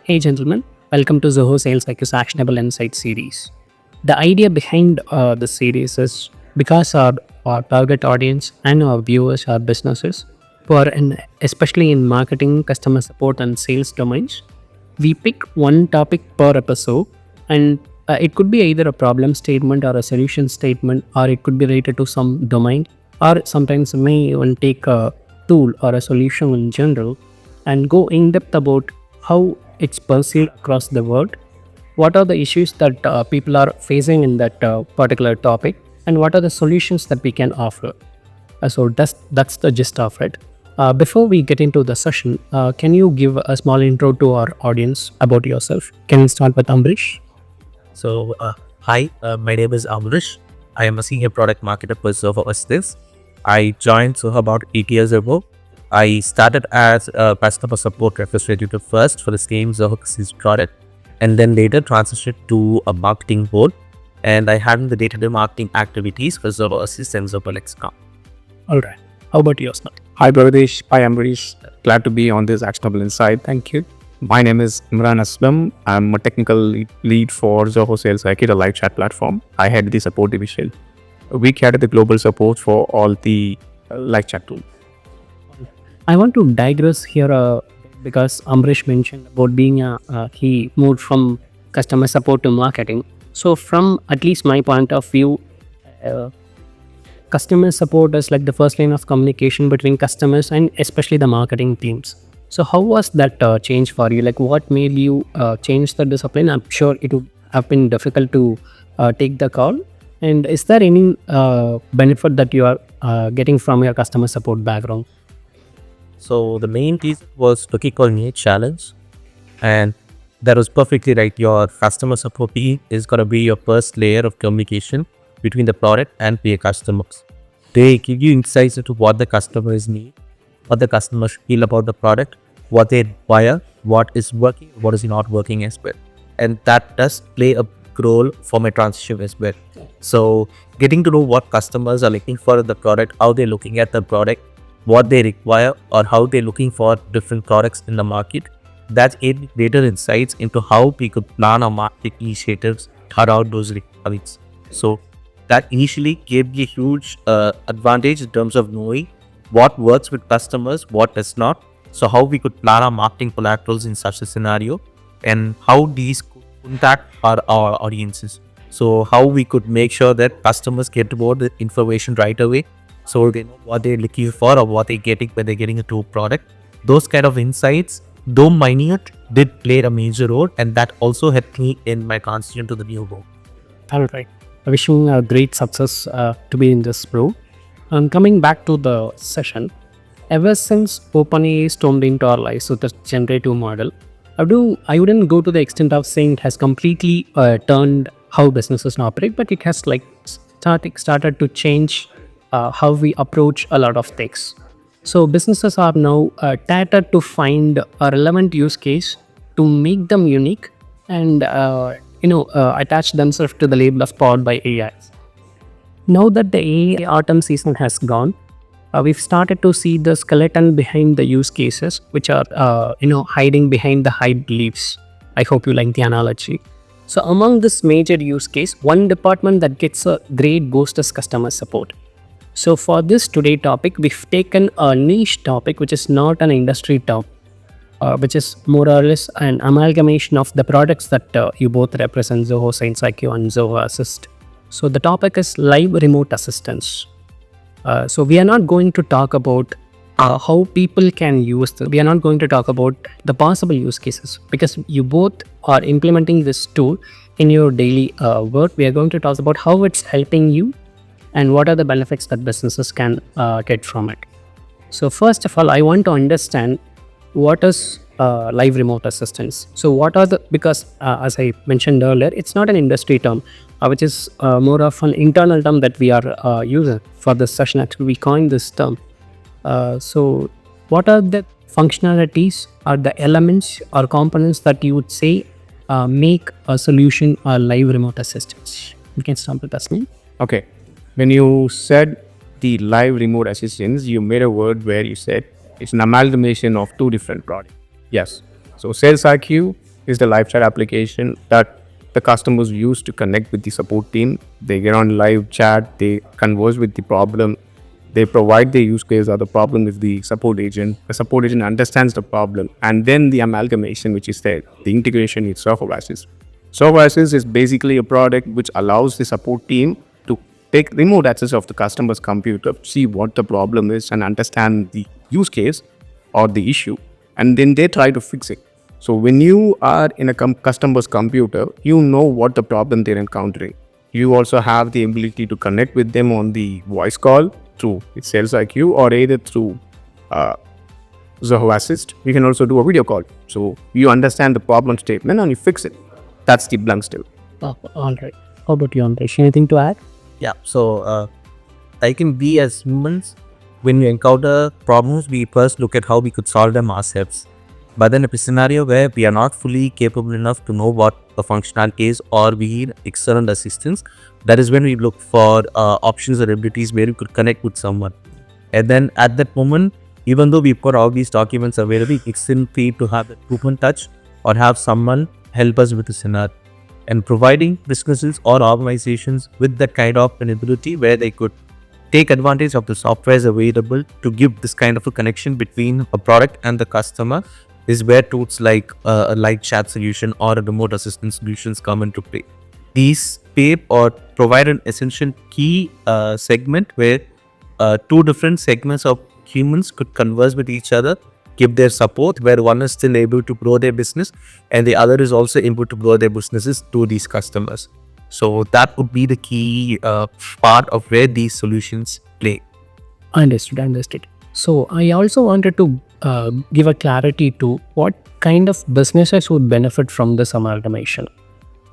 Hey gentlemen, welcome to Zoho SalesIQ's Actionable Insight series. The idea behind this series is because our target audience and our viewers are businesses who are especially in marketing, customer support, and sales domains. We pick one topic per episode, and it could be either a problem statement or a solution statement, or it could be related to some domain, or sometimes we may even take a tool or a solution in general and go in depth about how it's perceived across the world, what are the issues that people are facing in that particular topic, and what are the solutions that we can offer. So that's the gist of it. Before we get into the session, can you give a small intro to our audience about yourself? Can you start with Ambrish? Hi, my name is Ambrish. I am a senior product marketer for Zoho Assist. I joined Zoho about 8 years ago. I started as a customer support representative first for the same Zoho Assist product, and then later transitioned to a marketing role. And I handle the day-to-day marketing activities for Zoho Assist and Zoho Lexicon. All right. How about yourself? Hi Pragadeesh, hi Ambrish. Glad to be on this actionable insight. Thank you. My name is Imran Aslam. I'm a technical lead for Zoho SalesIQ, the live chat platform. I head the support division. We carry the global support for all the live chat tools. I want to digress here because Ambrish mentioned about being he moved from customer support to marketing. So from at least my point of view, uh, customer support is like the first line of communication between customers and especially the marketing teams. So how was that change for you? Like what made you change the discipline? I'm sure it would have been difficult to take the call. And is there any benefit that you are getting from your customer support background? So the main reason was looking for a new challenge, and that was perfectly right. Your customer support team is going to be your first layer of communication between the product and your customers. They give you insights into what the customers need, what the customers feel about the product, what they require, what is working, what is not working as well. And that does play a role for my transition as well. So getting to know what customers are looking for in the product, how they're looking at the product, what they require, or how they're looking for different products in the market, that gave me greater insights into how we could plan our marketing initiatives around those requirements. So that initially gave me a huge advantage in terms of knowing what works with customers, what does not. So how we could plan our marketing collaterals in such a scenario, and how these could impact our audiences. So how we could make sure that customers get more the information right away, so they know what they're looking for or what they're getting when they're getting into a product. Those kind of insights, though minute, did play a major role, and that also helped me in my transition to the new role. All right. I wish you a great success to be in this role. And coming back to the session, ever since OpenAI stormed into our lives with the generative model, I wouldn't go to the extent of saying it has completely turned how businesses operate, but it has like started to change how we approach a lot of things. So businesses are now tattered to find a relevant use case to make them unique and attach themselves to the label of powered by AI. Now that the AI autumn season has gone, we've started to see the skeleton behind the use cases, which are hiding behind the hype leaves. I hope you like the analogy. So among this major use case, one department that gets a great boost is customer support. So for this today topic, we've taken a niche topic which is not an industry term, which is more or less an amalgamation of the products that you both represent, Zoho SalesIQ and Zoho Assist. So the topic is live remote assistance. So we are not going to talk about how people can use this. We are not going to talk about the possible use cases because you both are implementing this tool in your daily work. We are going to talk about how it's helping you and what are the benefits that businesses can get from it. So first of all, I want to understand what is live remote assistance. So what are because as I mentioned earlier, it's not an industry term, which is more of an internal term that we are using for this session. Actually, we coined this term. So what are the functionalities or the elements or components that you would say make a solution a live remote assistance? You can start with Aslam. Okay. When you said the live remote assistance, you made a word where you said it's an amalgamation of two different products. Yes. So SalesIQ is the live chat application that the customers use to connect with the support team. They get on live chat, they converse with the problem, they provide the use case or the problem with the support agent. The support agent understands the problem, and then the amalgamation, which is there, the integration with Zoho Assist. Zoho Assist is basically a product which allows the support team to take remote access of the customer's computer, see what the problem is, and understand the use case or the issue, and then they try to fix it. So when you are in a customer's computer, you know what the problem they're encountering. You also have the ability to connect with them on the voice call through SalesIQ or either through Zoho Assist. You can also do a video call. So you understand the problem statement and you fix it. That's the blank still. Oh, all right. How about you, Ambrish? Anything to add? Yeah, so I think we as humans, when we encounter problems, we first look at how we could solve them ourselves. But then if a scenario where we are not fully capable enough to know what the functionality is or we need external assistance, that is when we look for options or abilities where we could connect with someone. And then at that moment, even though we've got all these documents available, it's still free to have a human touch or have someone help us with the scenario. And providing businesses or organizations with that kind of an ability where they could take advantage of the softwares available to give this kind of a connection between a product and the customer is where tools like a live chat solution or a remote assistance solutions come into play. These pay or provide an essential key segment where two different segments of humans could converse with each other, give their support, where one is still able to grow their business and the other is also able to grow their businesses to these customers. So that would be the key part of where these solutions play. Understood. So I also wanted to give a clarity to what kind of businesses would benefit from this amalgamation.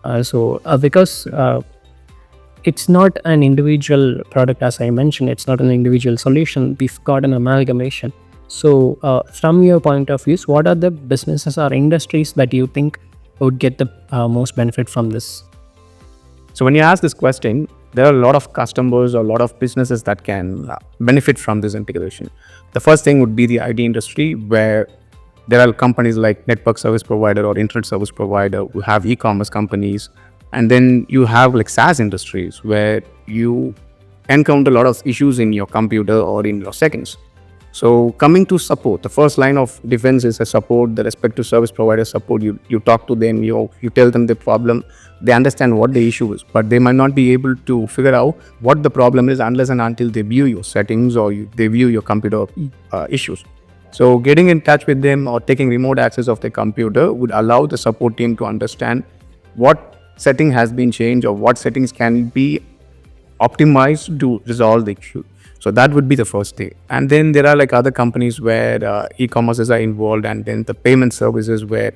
Because it's not an individual product, as I mentioned, it's not an individual solution. We've got an amalgamation. So from your point of view, what are the businesses or industries that you think would get the most benefit from this? So when you ask this question, there are a lot of customers or a lot of businesses that can benefit from this integration. The first thing would be the IT industry, where there are companies like network service provider or internet service provider who have e-commerce companies. And then you have like SaaS industries where you encounter a lot of issues in your computer or in your settings. So coming to support, the first line of defense is a support, the respective service provider support. You talk to them, you tell them the problem, they understand what the issue is, but they might not be able to figure out what the problem is unless and until they view your settings or they view your computer issues. So getting in touch with them or taking remote access of the computer would allow the support team to understand what setting has been changed or what settings can be optimized to resolve the issue. So that would be the first thing. And then there are like other companies where e-commerces are involved, and then the payment services where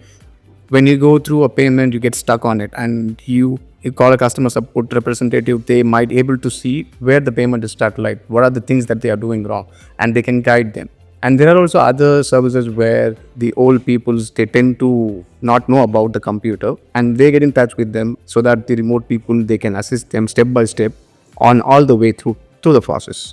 when you go through a payment, you get stuck on it and you call a customer support representative, they might able to see where the payment is stuck, like what are the things that they are doing wrong, and they can guide them. And there are also other services where the old peoples, they tend to not know about the computer and they get in touch with them so that the remote people, they can assist them step by step on all the way through the process.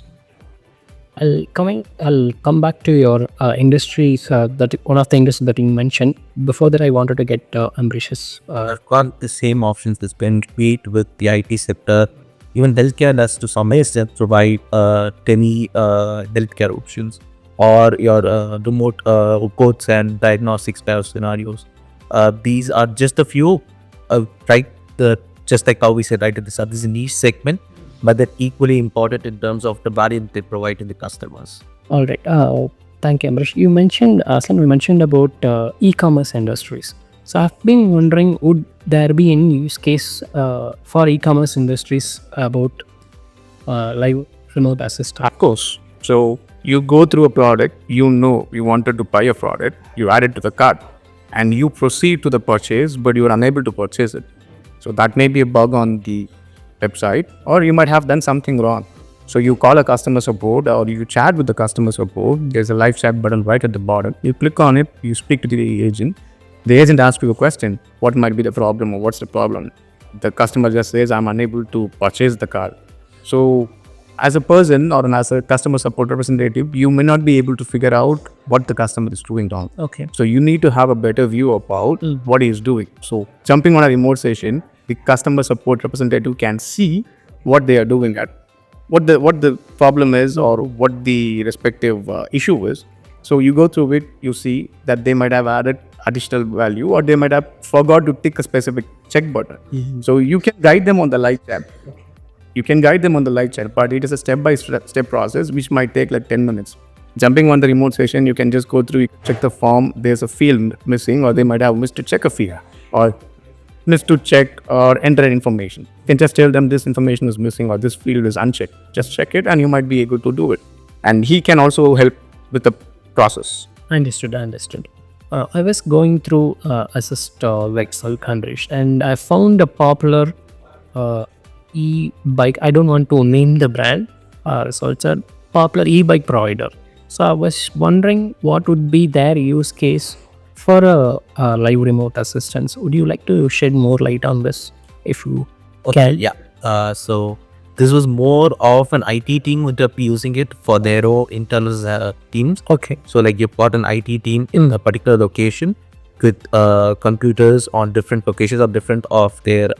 I'll come back to your industries, that one of the industries that you mentioned. Before that, I wanted to get Ambrish's. I've got the same options that's been tweaked with the IT sector. Even healthcare does to some extent provide healthcare options or your remote codes and diagnostics type of scenarios. These are just a few, just like how we said right at the start, this is a niche segment, but they're equally important in terms of the value they provide to the customers. All right. Thank you, Ambrish. You mentioned, Aslam, you mentioned about e-commerce industries. So I've been wondering, would there be any use case for e-commerce industries about live remote assist? Of course. So you go through a product, you wanted to buy a product, you add it to the cart and you proceed to the purchase, but you are unable to purchase it. So that may be a bug on the website, or you might have done something wrong. So you call a customer support or you chat with the customer support. There's a live chat button right at the bottom. You click on it, you speak to the agent. The agent asks you a question, what might be the problem or what's the problem? The customer just says, I'm unable to purchase the car. So as a person or as a customer support representative, you may not be able to figure out what the customer is doing wrong. Okay. So you need to have a better view about what he is doing. So jumping on a remote session, the customer support representative can see what they are doing at what the problem is or what the respective issue is. So you go through it, you see that they might have added additional value or they might have forgot to tick a specific check button. So you can guide them on the live chat. You can guide them on the live chat, but it is a step-by-step process which might take like 10 minutes. Jumping on the remote session, you can just go through, check the form, there's a field missing, or they might have missed to check a field or missed to check or enter information. You can just tell them this information is missing or this field is unchecked. Just check it and you might be able to do it. And he can also help with the process. Understood. I was going through Assist website, Ambrish, and I found a popular e-bike. I don't want to name the brand. So it's a popular e-bike provider. So I was wondering what would be their use case for a live remote assistance. Would you like to shed more light on this if you can? Yeah. So this was more of an IT team would be using it for their own internal teams. Okay. So like you've got an IT team in a particular location with computers on different locations or different of their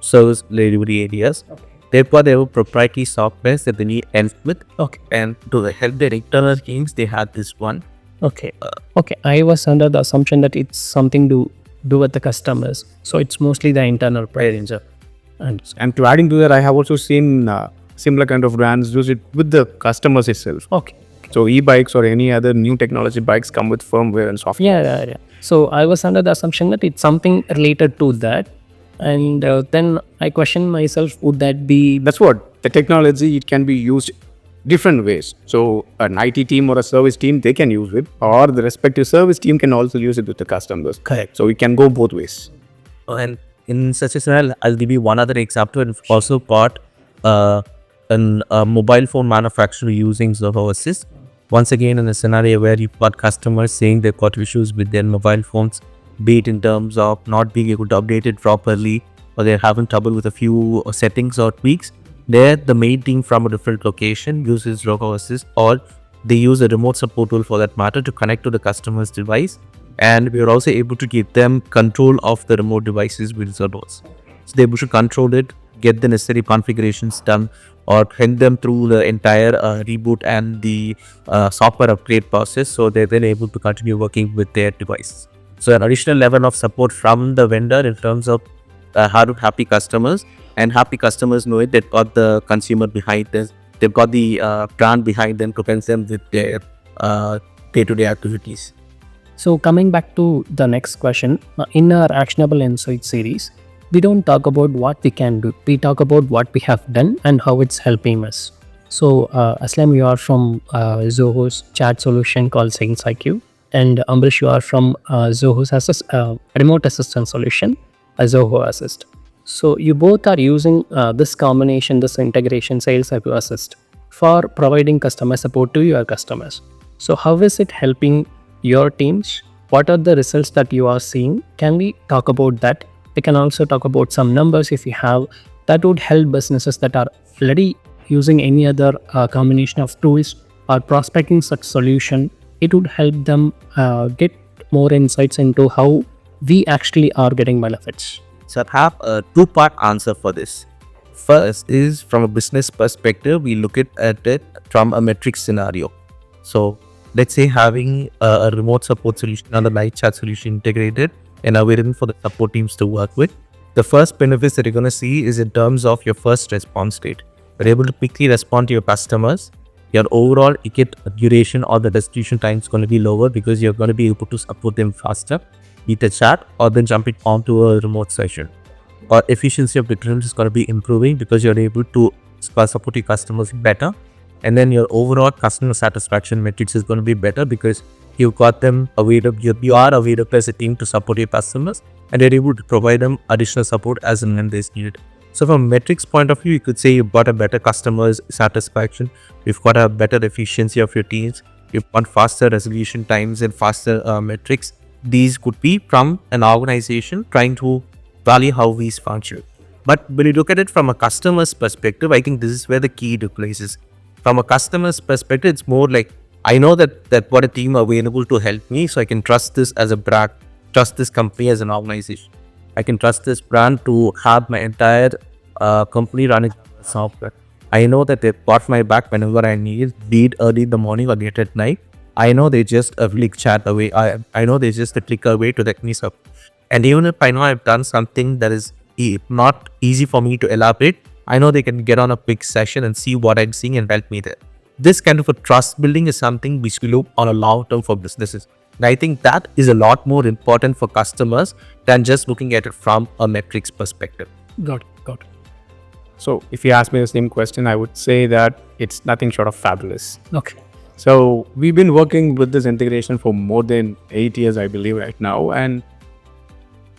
service delivery areas. Okay. They've got their own proprietary softwares that they need help with. Okay. And to help their internal teams, they had this one. Okay. Okay. I was under the assumption that it's something to do with the customers. So it's mostly the internal presence. And to adding to that, I have also seen similar kind of brands use it with the customers itself. Okay. So e-bikes or any other new technology bikes come with firmware and software. Yeah. So I was under the assumption that it's something related to that. And then I question myself, would that be... That's what the technology, it can be used different ways. So an IT team or a service team, they can use it, or the respective service team can also use it with the customers. Correct. So it can go both ways. And in such a scenario, I'll give you one other example. I've also got a mobile phone manufacturer using Zoho Assist. Once again, in a scenario where you've got customers saying they've got issues with their mobile phones, be it in terms of not being able to update it properly, or they're having trouble with a few settings or tweaks, there the main team from a different location uses Zoho Assist, or they use a remote support tool for that matter to connect to the customer's device. And we are also able to give them control of the remote devices with Zoho. So they're able to control it, get the necessary configurations done, or help them through the entire reboot and the software upgrade process, so they're then able to continue working with their device. So an additional level of support from the vendor in terms of happy customers, and happy customers know it. They've got the consumer behind them. They've got the brand behind them to help them with their day-to-day activities. So coming back to the next question, in our Actionable Insights series, we don't talk about what we can do. We talk about what we have done and how it's helping us. So Aslam, you are from Zoho's chat solution called SalesIQ, and Ambrish, you are from Zoho's remote assistant solution, Zoho Assist. So you both are using this combination, this integration, SalesIQ Assist, for providing customer support to your customers. So how is it helping your teams? What are the results that you are seeing? Can we talk about that? We can also talk about some numbers if you have. That would help businesses that are already using any other combination of tools or prospecting such solution. It would help them get more insights into how we actually are getting benefits. So I have a two-part answer for this. First is from a business perspective, we look at it from a metric scenario. So let's say having a remote support solution and a live chat solution integrated and available for the support teams to work with. The first benefits that you're going to see is in terms of your first response rate. You're able to quickly respond to your customers. Your overall ticket duration or the resolution time is going to be lower because you're going to be able to support them faster, be it a chat or then jumping onto a remote session. Or efficiency of delivery is going to be improving because you're able to support your customers better. And then your overall customer satisfaction metrics is going to be better because you've got them available, you are available as a team to support your customers, and you're able to provide them additional support as and when they need it. So from a metrics point of view, you could say you've got a better customer satisfaction, you've got a better efficiency of your teams, you've got faster resolution times and faster metrics. These could be from an organization trying to value how we function. But when you look at it from a customer's perspective, I think this is where the key to place is. From a customer's perspective, it's more like, I know that what a team are available to help me, so I can trust this as a brand, trust this company as an organization. I can trust this brand to have my entire company running software. I know that they've got my back whenever I need, be it early in the morning or late at night. I know they just a click chat away. I know they just a click away to let me up. And even if I know I've done something that is not easy for me to elaborate, I know they can get on a quick session and see what I'm seeing and help me there. This kind of a trust building is something which we look on a long term for businesses. And I think that is a lot more important for customers than just looking at it from a metrics perspective. Got it. So if you ask me the same question, I would say that it's nothing short of fabulous. Okay. So we've been working with this integration for more than 8 years, I believe, right now. And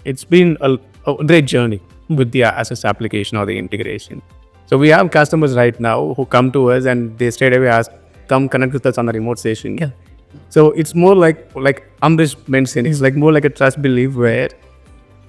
it's been a great journey with the Assist application or the integration. So we have customers right now who come to us and they straight away ask, come connect with us on a remote session. Yeah. So it's more like Ambrish mentioned, it's like more like a trust belief where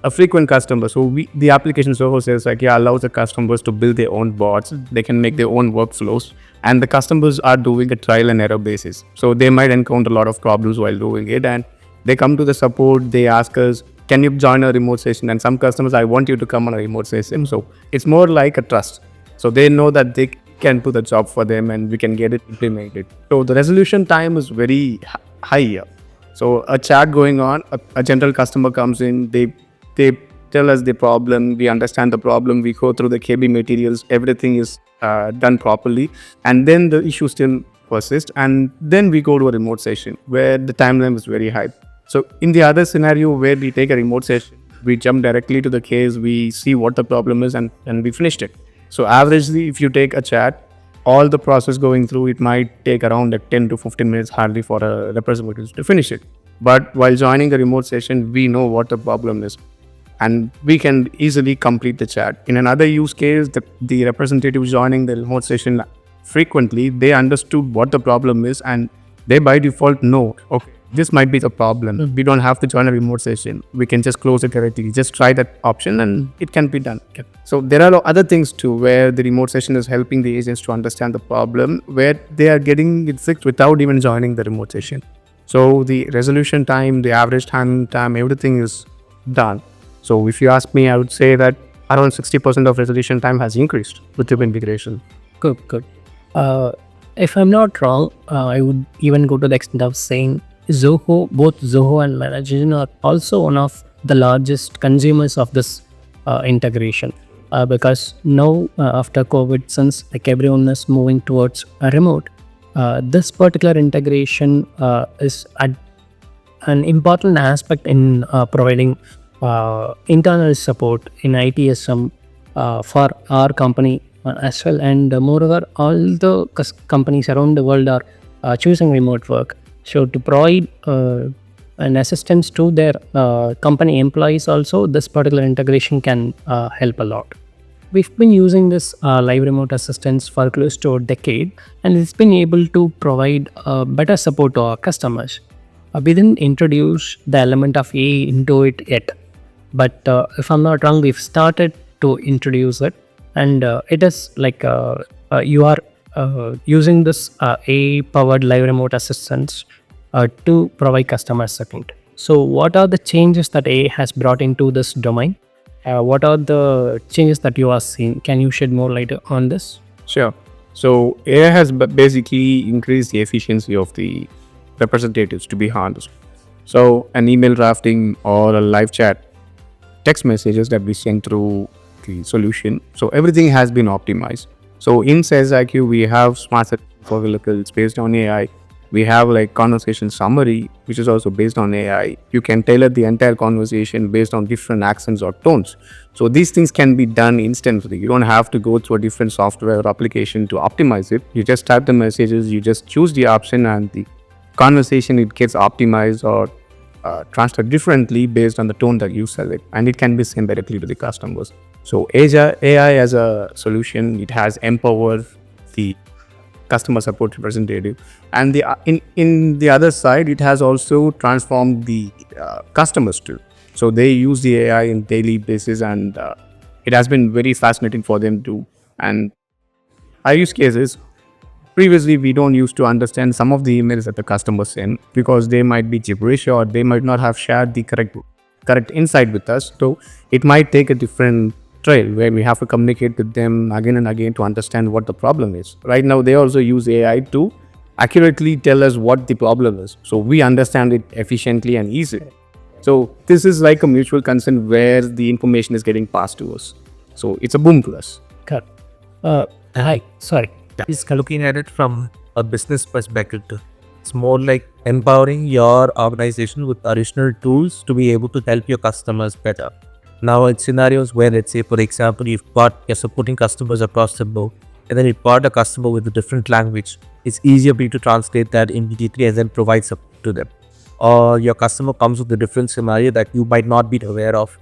a frequent customer. So the application Zoho SalesIQ allows the customers to build their own bots. They can make their own workflows, and the customers are doing a trial and error basis. So they might encounter a lot of problems while doing it, and they come to the support. They ask us, "Can you join a remote session?" And some customers, "I want you to come on a remote session." So it's more like a trust. So they know that they can do the job for them, and we can get it implemented. So the resolution time is very high here. So a chat going on, a general customer comes in, they tell us the problem, we understand the problem, we go through the KB materials, everything is done properly, and then the issue still persists, and then we go to a remote session where the timeline is very high. So in the other scenario where we take a remote session, we jump directly to the case, we see what the problem is, and we finished it. So averagely, if you take a chat, all the process going through, it might take around 10 to 15 minutes hardly for a representative to finish it. But while joining the remote session, we know what the problem is, and we can easily complete the chat. In another use case, the representative joining the remote session frequently, they understood what the problem is, and they by default know, okay, this might be the problem. We don't have to join a remote session. We can just close it directly. Just try that option and it can be done. Okay. So there are other things too, where the remote session is helping the agents to understand the problem, where they are getting it fixed without even joining the remote session. So the resolution time, the average time, everything is done. So if you ask me, I would say that around 60% of resolution time has increased with the integration. Good. If I'm not wrong, I would even go to the extent of saying Zoho, both Zoho and Management are also one of the largest consumers of this integration. Because now after COVID, since like everyone is moving towards a remote, this particular integration is an important aspect in providing internal support in ITSM for our company as well. And moreover, all the companies around the world are choosing remote work. So to provide an assistance to their company employees also, this particular integration can help a lot. We've been using this live remote assistance for close to a decade, and it's been able to provide better support to our customers. We didn't introduce the element of AI into it yet, but if I'm not wrong, we've started to introduce it, and it is like you are using this AI-powered live remote assistance to provide customer support. So what are the changes that AI has brought into this domain? What are the changes that you are seeing? Can you shed more light on this? Sure. So AI has basically increased the efficiency of the representatives, to be honest. So an email drafting or a live chat, text messages that we send through the solution. So everything has been optimized. So in SalesIQ, we have smart for vehicles based on AI. We have like conversation summary, which is also based on AI. You can tailor the entire conversation based on different accents or tones. So these things can be done instantly. You don't have to go through a different software or application to optimize it. You just type the messages, you just choose the option, and the conversation, it gets optimized or transferred differently based on the tone that you select, and it can be sent directly to the customers. So AI as a solution, it has empowered the customer support representative, and in the other side, it has also transformed the customers too. So they use the AI in daily basis, and it has been very fascinating for them too. And our use cases, previously we don't used to understand some of the emails that the customers send because they might be gibberish or they might not have shared the correct insight with us. So it might take a different trail where we have to communicate with them again and again to understand what the problem is. Right now they also use AI to accurately tell us what the problem is, so we understand it efficiently and easily. So this is like a mutual consent where the information is getting passed to us. So it's a boom to us. Correct. Hi, sorry. Is looking at it from a business perspective too. It's more like empowering your organization with additional tools to be able to help your customers better. Now, in scenarios where, let's say, for example, you're supporting customers across the board, and then you've got a customer with a different language, it's easier for you to translate that immediately and then provide support to them. Or your customer comes with a different scenario that you might not be aware of.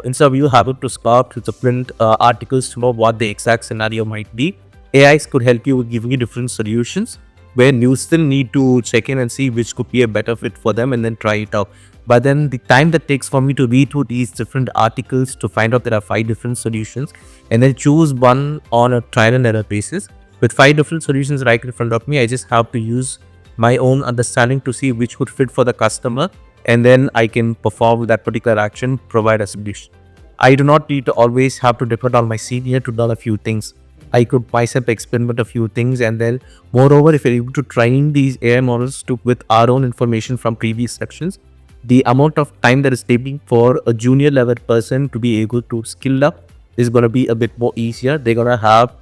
Instead of you having to scout to print articles to know what the exact scenario might be, AIs could help you with giving you different solutions where you still need to check in and see which could be a better fit for them and then try it out. But then the time that takes for me to read through these different articles to find out there are 5 different solutions and then choose one on a trial and error basis. With 5 different solutions right in front of me, I just have to use my own understanding to see which would fit for the customer, and then I can perform that particular action, provide a solution. I do not need to always have to depend on my senior to learn a few things. I could myself experiment a few things, and then moreover, if you're able to train these AI models with our own information from previous sections, the amount of time that is taking for a junior level person to be able to skill up is going to be a bit more easier. They're going to have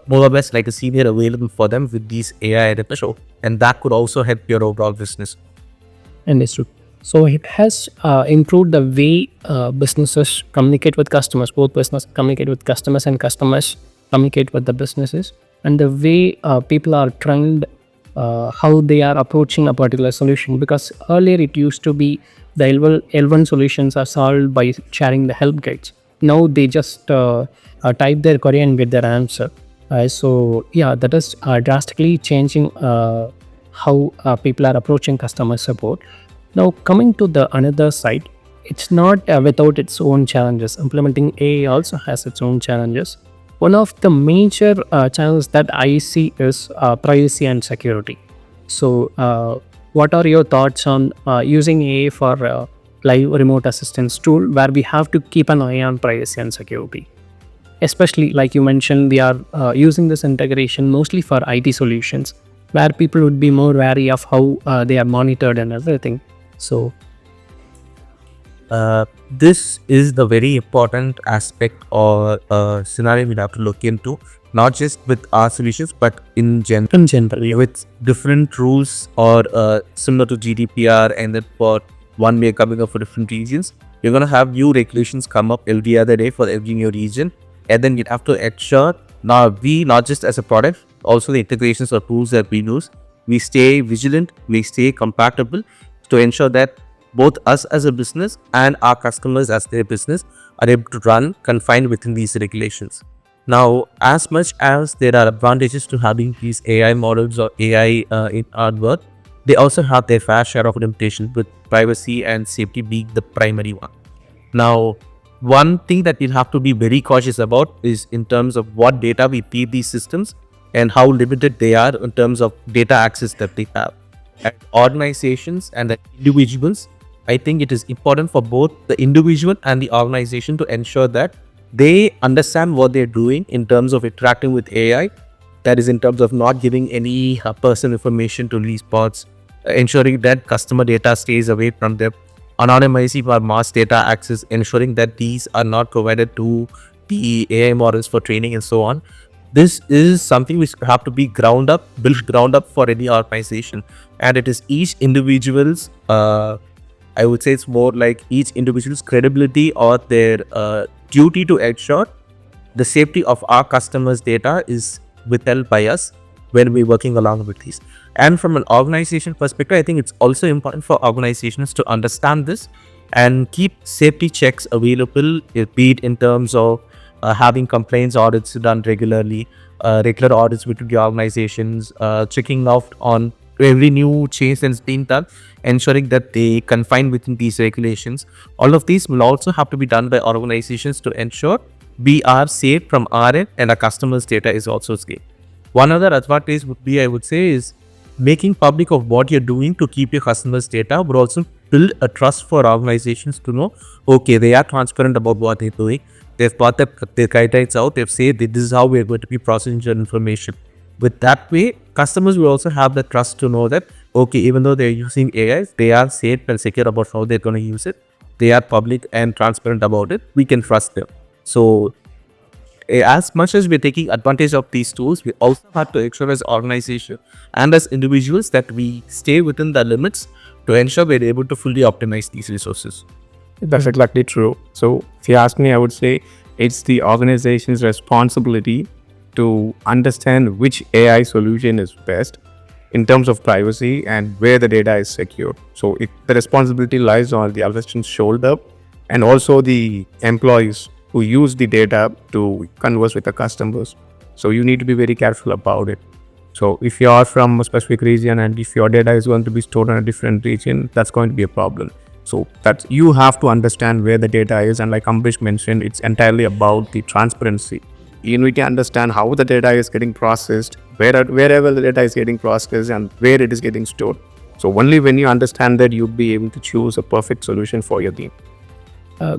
more or less like a senior available for them with these AI at the show, and that could also help your overall business. Understood. So it has improved the way businesses communicate with customers, both businesses communicate with customers and customers communicate with the businesses, and the way people are trained, how they are approaching a particular solution. Because earlier it used to be the L1 solutions are solved by sharing the help guides. Now they just type their query and get their answer. So yeah, that is drastically changing how people are approaching customer support. Now coming to the another side, it's not without its own challenges. Implementing AI also has its own challenges. One of the major challenges that I see is privacy and security. So what are your thoughts on using AI for live remote assistance tool where we have to keep an eye on privacy and security? Especially like you mentioned, we are using this integration mostly for IT solutions where people would be more wary of how they are monitored and everything. So this is the very important aspect or scenario we have to look into, not just with our solutions, but in general, with different rules or similar to GDPR, and then for one way coming up for different regions. You're going to have new regulations come up every other day for every new region, and then you have to ensure now we, not just as a product, also the integrations or tools that we use, we stay vigilant, we stay compatible to ensure that both us as a business and our customers as their business are able to run confined within these regulations. Now, as much as there are advantages to having these AI models or AI in our work, they also have their fair share of limitations, with privacy and safety being the primary one. Now, one thing that we'll have to be very cautious about is in terms of what data we feed these systems and how limited they are in terms of data access that they have. And organizations and the individuals, I think it is important for both the individual and the organization to ensure that they understand what they're doing in terms of interacting with AI. That is in terms of not giving any personal information to these bots, ensuring that customer data stays away from them, anonymizing our mass data access, ensuring that these are not provided to the AI models for training and so on. This is something which have to be built ground up for any organization, and it is each individual's I would say it's more like each individual's credibility or their duty to ensure the safety of our customers' data is withheld by us when we're working along with these. And from an organization perspective, I think it's also important for organizations to understand this and keep safety checks available, be it in terms of having complaints audits done regularly, regular audits between the organizations, checking out on every new change that's been done, ensuring that they confine within these regulations. All of these will also have to be done by organizations to ensure we are safe from our end and our customers' data is also safe. One other advantage would be, I would say, is making public of what you're doing to keep your customers' data, but also build a trust for organizations to know, okay, they are transparent about what they're doing. They've got their guidelines out. They've said that this is how we're going to be processing your information. With that way, customers will also have the trust to know that, okay, even though they're using AI, they are safe and secure about how they're going to use it. They are public and transparent about it. We can trust them. So as much as we're taking advantage of these tools, we also have to ensure as organization and as individuals that we stay within the limits to ensure we're able to fully optimize these resources. That's exactly true. So if you ask me, I would say it's the organization's responsibility to understand which AI solution is best in terms of privacy and where the data is secure. So the responsibility lies on the organization's shoulder and also the employees who use the data to converse with the customers. So you need to be very careful about it. So if you are from a specific region and if your data is going to be stored in a different region, that's going to be a problem. So that you have to understand where the data is, and like Ambrish mentioned, it's entirely about the transparency. You need to understand how the data is getting processed, wherever the data is getting processed and where it is getting stored. So only when you understand that, you'll be able to choose a perfect solution for your team.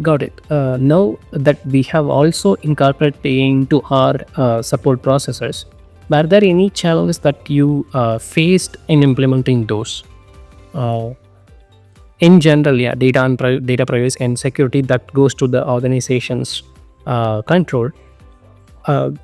Got it. Now that we have also incorporated into our support processes, were there any challenges that you faced in implementing those? In general, yeah, data privacy and security that goes to the organization's control.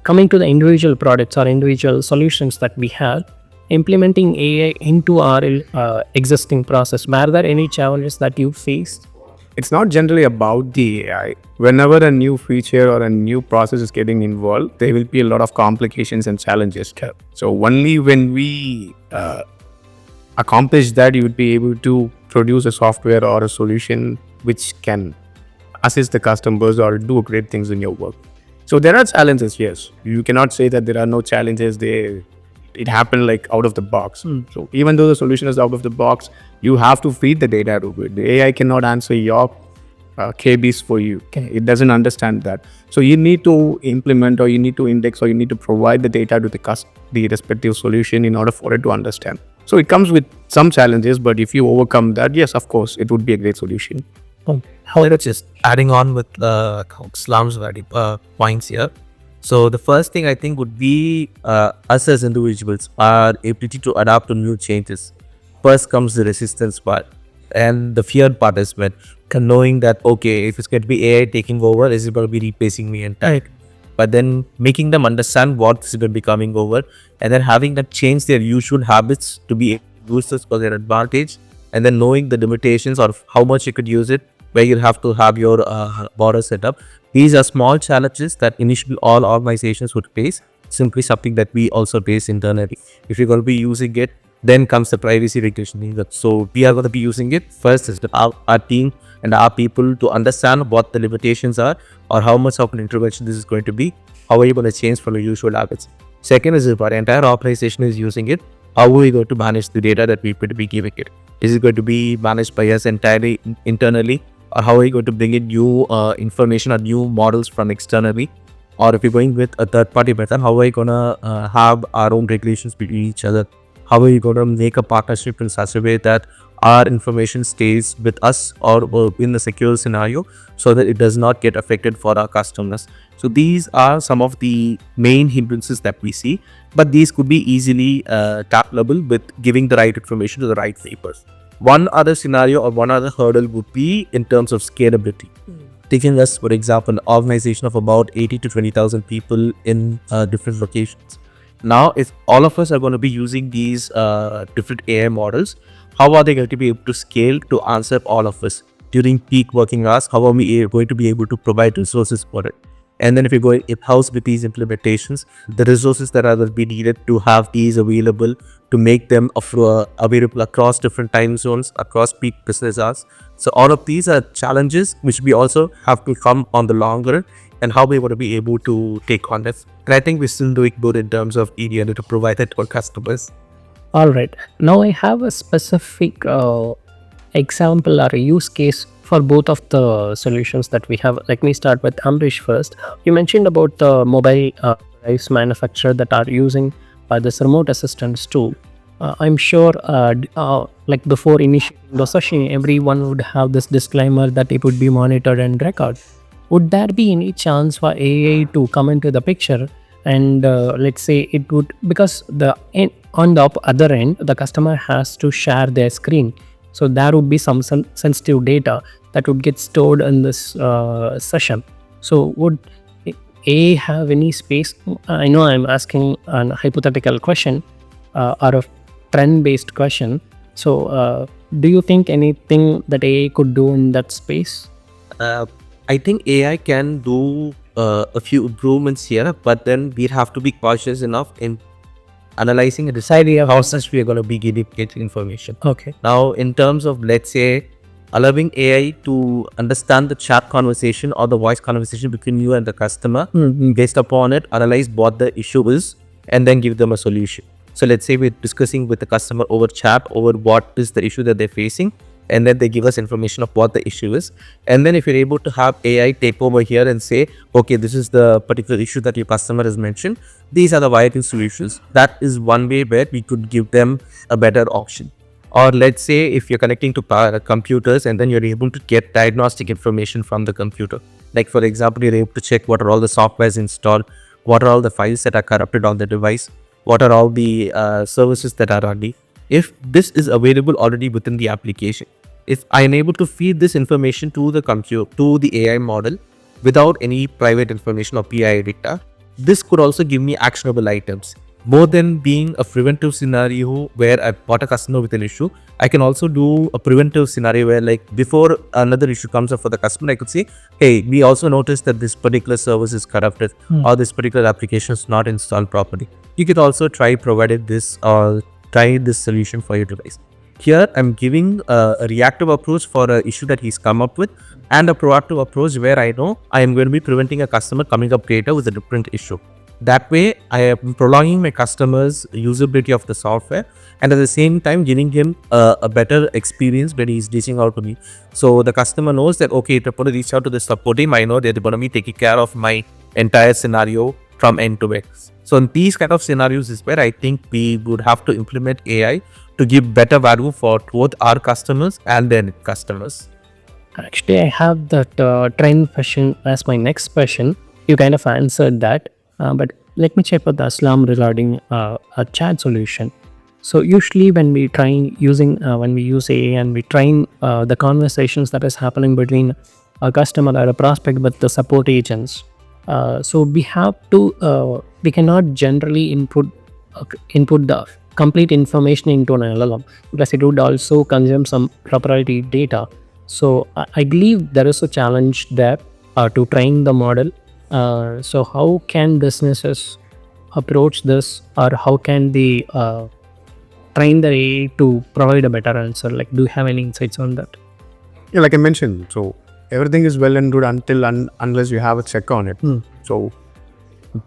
Coming to the individual products or individual solutions that we have, implementing AI into our existing process, were there any challenges that you faced? It's not generally about the AI. Whenever a new feature or a new process is getting involved, there will be a lot of complications and challenges. So only when we accomplish that, you would be able to produce a software or a solution which can assist the customers or do great things in your work. So there are challenges, yes. You cannot say that there are no challenges. It happened like out of the box. So even though the solution is out of the box, you have to feed the data to it. The AI cannot answer your KBs for you. It doesn't understand that. So you need to implement, or you need to index, or you need to provide the data to the respective solution in order for it to understand. So it comes with some challenges, but if you overcome that, yes, of course, it would be a great solution. However, just adding on with Slam's points here. So the first thing I think would be us as individuals, our ability to adapt to new changes. First comes the resistance part, and the fear part is when knowing that, okay, if it's going to be AI taking over, is it going to be replacing me entirely? But then making them understand what is going to be coming over, and then having them change their usual habits to be use this for their advantage, and then knowing the limitations of how much you could use it, where you have to have your border set up. These are small challenges that initially all organizations would face, simply something that we also face internally. If you're going to be using it, then comes the privacy regulation. So we are going to be using it. First is our team and our people to understand what the limitations are, or how much of an intervention this is going to be. How are you going to change from your usual habits? Second is if our entire organization is using it, how are we going to manage the data that we're going to be giving it? Is it going to be managed by us entirely internally? Or how are you going to bring in new information or new models from externally? Or if you're going with a third-party method, how are you going to have our own regulations between each other? How are you going to make a partnership in such a way that our information stays with us or in the secure scenario so that it does not get affected for our customers? So these are some of the main hindrances that we see, but these could be easily tackleable with giving the right information to the right papers. One other scenario or one other hurdle would be in terms of scalability. Taking us, for example, an organization of about 80 to 20,000 people in different locations. Now, if all of us are going to be using these different AI models, how are they going to be able to scale to answer all of us? During peak working hours, how are we going to be able to provide resources for it? And then if you're going in-house with these implementations, the resources that are going to be needed to have these available, to make them available across different time zones, across peak business hours. So all of these are challenges which we also have to come on the long run, and how we want to be able to take on this. And I think we're still doing good in terms of being able to provide that to our customers. All right. Now I have a specific example or a use case for both of the solutions that we have. Let me start with Ambrish first. You mentioned about the mobile device manufacturer that are using this remote assistance tool. I'm sure like before initiating the session, everyone would have this disclaimer that it would be monitored and recorded. Would there be any chance for AI to come into the picture and let's say it would, because on the other end the customer has to share their screen, so there would be some sensitive data that would get stored in this session. So would AI have any space? I know I'm asking a hypothetical question or a trend based question. So do you think anything that AI could do in that space? I think AI can do a few improvements here, but then we have to be cautious enough in analyzing and deciding how such we are going to be getting information. Okay. Now, in terms of, let's say, allowing AI to understand the chat conversation or the voice conversation between you and the customer, based upon it, analyze what the issue is, and then give them a solution. So let's say we're discussing with the customer over chat over what is the issue that they're facing, and then they give us information of what the issue is. And then if you're able to have AI take over here and say, okay, this is the particular issue that your customer has mentioned, these are the viable solutions. That is one way where we could give them a better option. Or let's say if you're connecting to computers and then you're able to get diagnostic information from the computer. Like for example, you're able to check what are all the softwares installed, what are all the files that are corrupted on the device, what are all the services that are running. If this is available already within the application, if I am able to feed this information to the computer, to the AI model without any private information or PII data, this could also give me actionable items. More than being a preventive scenario where I bought a customer with an issue, I can also do a preventive scenario where, like, before another issue comes up for the customer, I could say, hey, we also noticed that this particular service is corrupted or this particular application is not installed properly. You could also try provided this or try this solution for your device. Here, I'm giving a reactive approach for an issue that he's come up with, and a proactive approach where I know I am going to be preventing a customer coming up later with a different issue. That way, I am prolonging my customer's usability of the software, and at the same time giving him a better experience when he's reaching out to me. So the customer knows that, okay, if I'm going to reach out to the support team, I know they're going to be taking care of my entire scenario from end to end. So in these kind of scenarios is where I think we would have to implement AI to give better value for both our customers and their customers. Actually, I have that trend question as my next question. You kind of answered that, but let me check with Aslam regarding a chat solution. So usually when we when we use AI and we train the conversations that is happening between a customer or a prospect with the support agents, so we have to we cannot generally input the complete information into an LLM, because it would also consume some proprietary data. So I believe there is a challenge there to train the model. So how can businesses approach this, or how can they train the AI to provide a better answer? Like, do you have any insights on that? Yeah, like I mentioned, so everything is well and good unless you have a check on it. So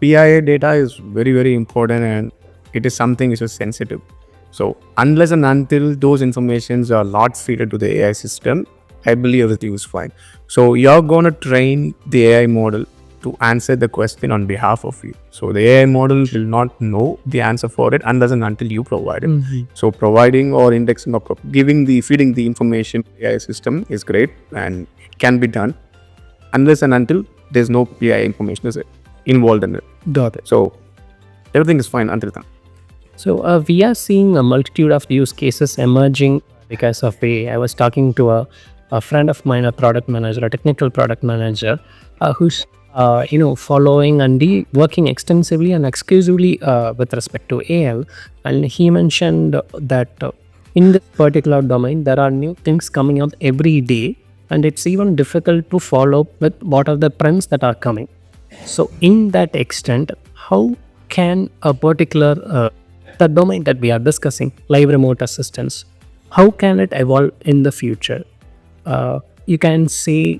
PIA data is very, very important, and it is something which is sensitive. So unless and until those informations are not feeded to the AI system, I believe everything is fine. So you're going to train the AI model to answer the question on behalf of you. So the AI model will not know the answer for it unless and until you provide it. So providing or indexing or feeding the information to the AI system is great and can be done unless and until there's no PI information is involved in it. Got it. So everything is fine until then. So we are seeing a multitude of use cases emerging because of AI. I was talking to a friend of mine, a product manager, a technical product manager, who's following and working extensively and exclusively with respect to AI. And he mentioned that in this particular domain, there are new things coming up every day, and it's even difficult to follow up with what are the trends that are coming. So in that extent, how can a particular the domain that we are discussing, live remote assistance, how can it evolve in the future? You can say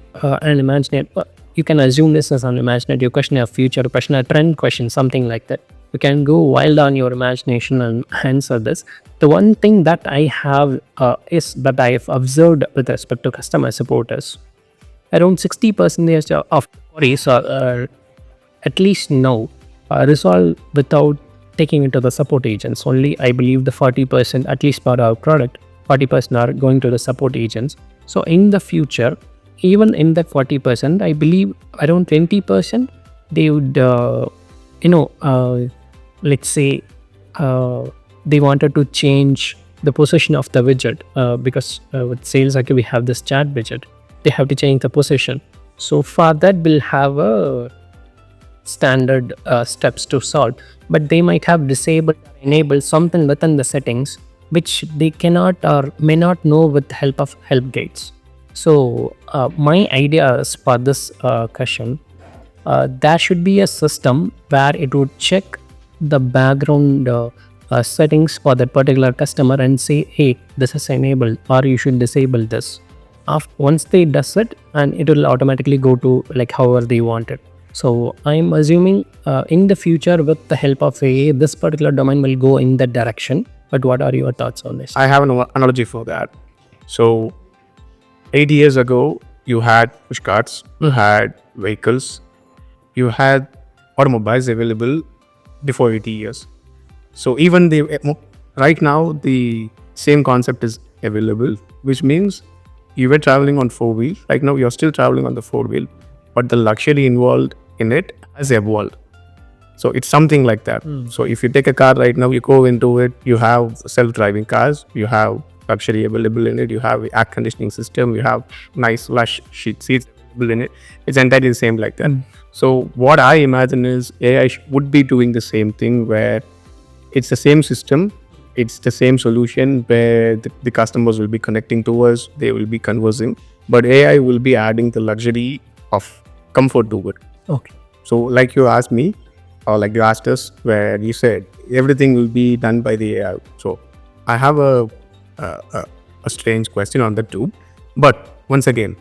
you can assume this as an imaginative question, a future question, a trend question, something like that. You can go wild on your imagination and answer this. The one thing that I have is that I have observed with respect to customer support is around 60% of queries are at least now resolved without taking it to the support agents. Only I believe the 40%, at least for our product, 40% are going to the support agents. So in the future, even in that 40%, I believe around 20% they would, let's say they wanted to change the position of the widget because with SalesIQ we have this chat widget. They have to change the position. So for that, we'll have a standard steps to solve, but they might have disabled or enabled something within the settings which they cannot or may not know with the help of help guides. So my idea is for this question, there should be a system where it would check the background settings for that particular customer and say, hey, this is enabled or you should disable this. Once they does it, and it will automatically go to like however they want it. So I'm assuming in the future with the help of AI, this particular domain will go in that direction. But what are your thoughts on this? I have an analogy for that. So 8 years ago, you had push carts, you had vehicles, you had automobiles available before 80 years. So even right now, the same concept is available, which means you were traveling on 4-wheel. Right now, you're still traveling on the 4-wheel, but the luxury involved in it has evolved. So it's something like that. So if you take a car right now, you go into it, you have self-driving cars, you have luxury available in it, you have air conditioning system, you have nice lush seats available in it. It's entirely the same like that. So what I imagine is AI would be doing the same thing, where it's the same system, it's the same solution where the customers will be connecting to us, they will be conversing, but AI will be adding the luxury of comfort to it. Okay. So like you asked me, or like you asked us, where you said everything will be done by the AI. So I have a strange question on that too. But once again,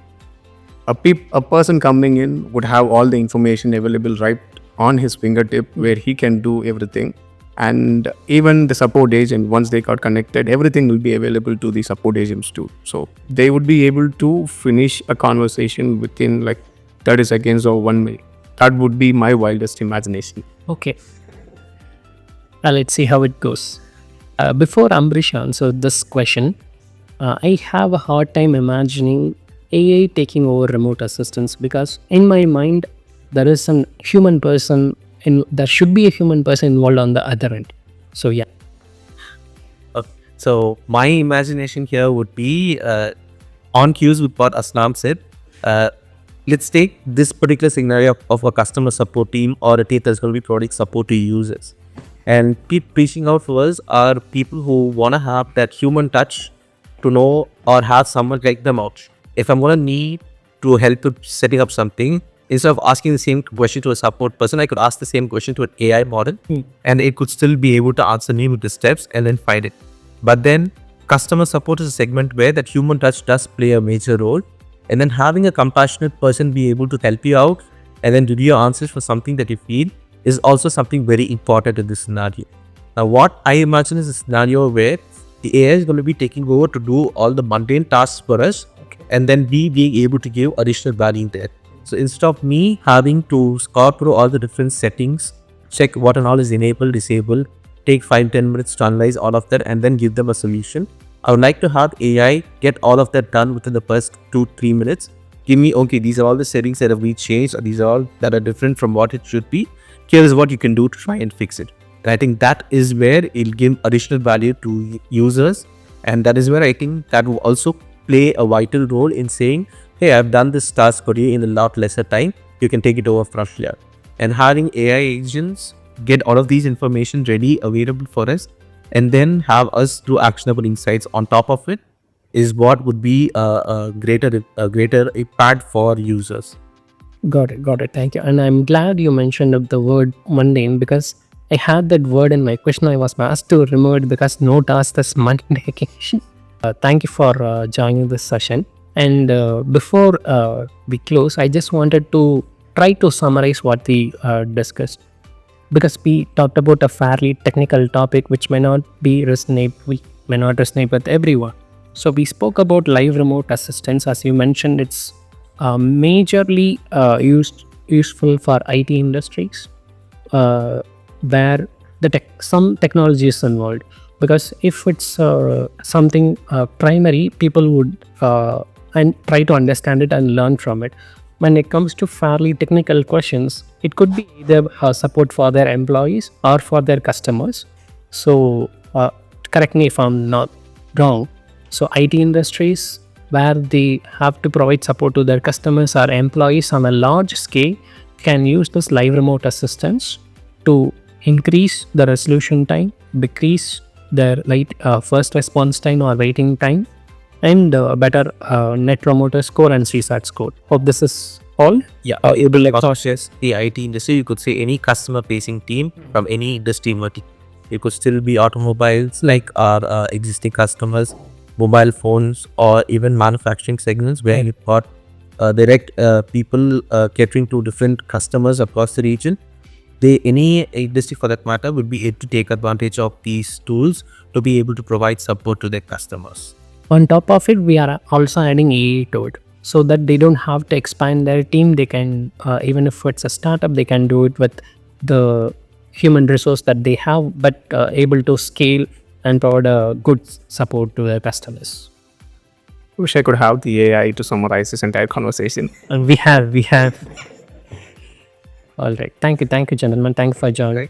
a person coming in would have all the information available right on his fingertip, where he can do everything. And even the support agent, once they got connected, everything will be available to the support agents too. So they would be able to finish a conversation within like 30 seconds or 1 minute. That would be my wildest imagination. Okay. Let's see how it goes. Before Ambrish answered this question, I have a hard time imagining AI taking over remote assistance, because in my mind, there is a human person, there should be a human person involved on the other end. So yeah. So my imagination here would be on cues with what Aslam said. Let's take this particular scenario of a customer support team or a team that's going to be providing support to users. And reaching out to us are people who want to have that human touch to know or have someone guide them out. If I'm going to need to help with setting up something, instead of asking the same question to a support person, I could ask the same question to an AI model and it could still be able to answer me with the steps and then find it. But then customer support is a segment where that human touch does play a major role. And then having a compassionate person be able to help you out and then give you answers for something that you feel is also something very important in this scenario. Now, what I imagine is a scenario where the AI is going to be taking over to do all the mundane tasks for us, and then we being able to give additional value there. So instead of me having to scour through all the different settings, check what and all is enabled, disabled, take 5-10 minutes to analyze all of that and then give them a solution, I would like to have AI get all of that done within the first 2-3 minutes. Give me, okay, these are all the settings that have been changed, or these are all that are different from what it should be. Here is what you can do to try and fix it. And I think that is where it'll give additional value to users. And that is where I think that will also play a vital role in saying, hey, I've done this task for you in a lot lesser time. You can take it over from here. And having AI agents get all of these information ready, available for us, and then have us do actionable insights on top of it is what would be a greater impact for users. Got it. Thank you. And I'm glad you mentioned the word mundane, because I had that word in my question. I was asked to remove it because no task is mundane. Thank you for joining this session. And before we close, I just wanted to try to summarize what we discussed. because we talked about a fairly technical topic which may not resonate with everyone. So we spoke about live remote assistance. As you mentioned, it's majorly useful for IT industries, where some technology is involved. Because if it's something primary, people would and try to understand it and learn from it. When it comes to fairly technical questions, it could be either support for their employees or for their customers. So correct me if I'm not wrong. So IT industries where they have to provide support to their customers or employees on a large scale can use this live remote assistance to increase the resolution time, decrease their first response time or waiting time, and better net promoter score and CSAT score. Hope this is all. Yeah, it will like associate the IT industry. You could say any customer facing team from any industry vertical. It could still be automobiles like our existing customers, mobile phones, or even manufacturing segments where you've got direct people catering to different customers across the region. Any industry for that matter would be able to take advantage of these tools to be able to provide support to their customers. On top of it, we are also adding AI to it so that they don't have to expand their team. They can, even if it's a startup, they can do it with the human resource that they have, but able to scale and provide a good support to their customers. Wish I could have the AI to summarize this entire conversation. And we have. All right. Thank you, gentlemen. Thank you for joining.